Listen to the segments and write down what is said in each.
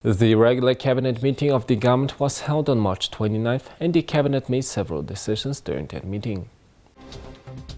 The regular cabinet meeting of the government was held on March 29th, and the cabinet made several decisions during that meeting.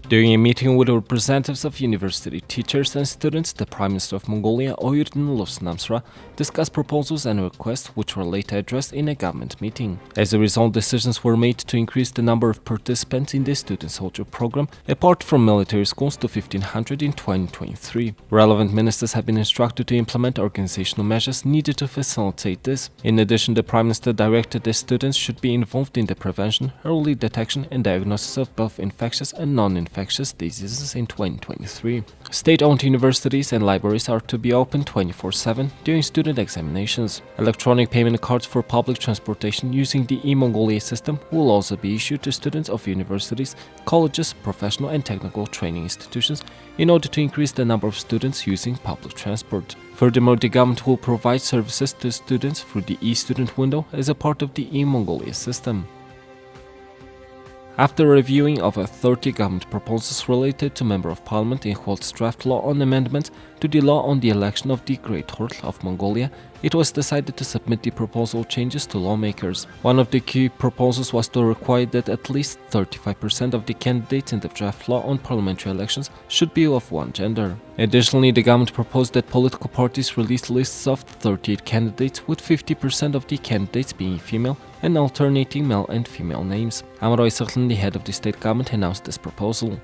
During a meeting with representatives of university teachers and students, the Prime Minister of Mongolia, Oyurden Losnamsra, discussed proposals and requests which were later addressed in a government meeting. As a result, decisions were made to increase the number of participants in the student soldier program, apart from military schools, to 1,500 in 2023. Relevant ministers have been instructed to implement organizational measures needed to facilitate this. In addition, the Prime Minister directed that students should be involved in the prevention, early detection and diagnosis of both infectious and non-infectious diseases in 2023. State-owned universities and libraries are to be open 24/7 during student examinations. Electronic payment cards for public transportation using the e-Mongolia system will also be issued to students of universities, colleges, professional and technical training institutions in order to increase the number of students using public transport. Furthermore, the government will provide services to students through the e-student window as a part of the e-Mongolia system. After reviewing over 30 government proposals related to Member of Parliament in Holt's draft law on amendments to the law on the election of the Great Horde of Mongolia, it was decided to submit the proposal changes to lawmakers. One of the key proposals was to require that at least 35% of the candidates in the draft law on parliamentary elections should be of one gender. Additionally, the government proposed that political parties release lists of 38 candidates, with 50% of the candidates being female and alternating male and female names. Amroy Sırtlan, the head of the state government, announced this proposal.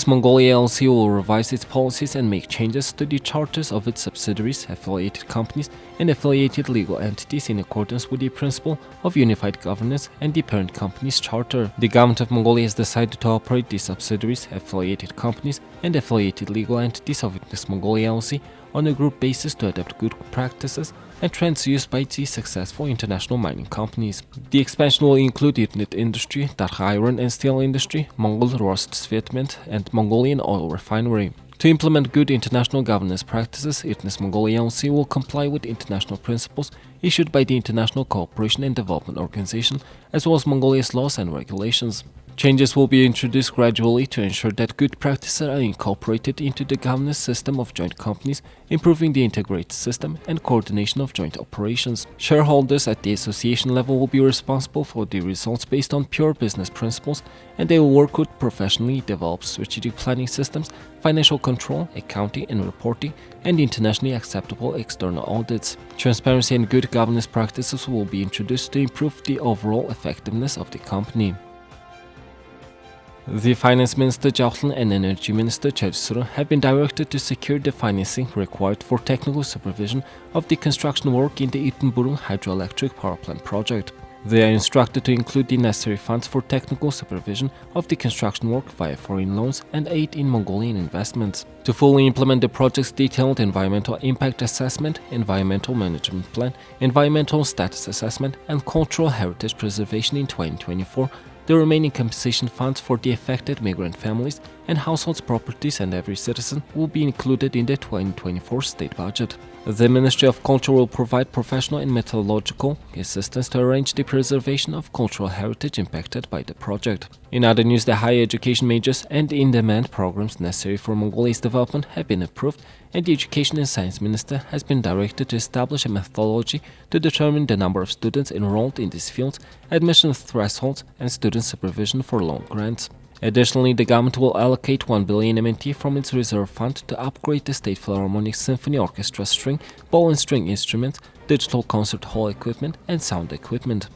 Mongolia LLC will revise its policies and make changes to the charters of its subsidiaries, affiliated companies, and affiliated legal entities in accordance with the principle of unified governance and the parent company's charter. The government of Mongolia has decided to operate the subsidiaries, affiliated companies, and affiliated legal entities of Mongolia LLC on a group basis to adopt good practices and trends used by the successful international mining companies. The expansion will include Ignit Industry, Darkha Iron and Steel Industry, Mongol Rostsvetment, and Mongolian Oil Refinery. To implement good international governance practices, Mongolia LLC will comply with international principles issued by the International Cooperation and Development Organization, as well as Mongolia's laws and regulations. Changes will be introduced gradually to ensure that good practices are incorporated into the governance system of joint companies, improving the integrated system and coordination of joint operations. Shareholders at the association level will be responsible for the results based on pure business principles, and they will work with professionally developed strategic planning systems, financial control, accounting and reporting, and internationally acceptable external audits. Transparency and good governance practices will be introduced to improve the overall effectiveness of the company. The Finance Minister Jauhlan and Energy Minister Chadisuru have been directed to secure the financing required for technical supervision of the construction work in the Ittenburung hydroelectric power plant project. They are instructed to include the necessary funds for technical supervision of the construction work via foreign loans and aid in Mongolian investments. To fully implement the project's detailed environmental impact assessment, environmental management plan, environmental status assessment, and cultural heritage preservation in 2024, the remaining compensation funds for the affected migrant families and households, properties, and every citizen will be included in the 2024 state budget. The Ministry of Culture will provide professional and methodological assistance to arrange the preservation of cultural heritage impacted by the project. In other news, the higher education majors and in-demand programs necessary for Mongolia's development have been approved, and the Education and Science Minister has been directed to establish a methodology to determine the number of students enrolled in these fields, admission thresholds, and student supervision for loan grants. Additionally, the government will allocate 1 billion MNT from its reserve fund to upgrade the State Philharmonic Symphony Orchestra string, ball and string instruments, digital concert hall equipment, and sound equipment.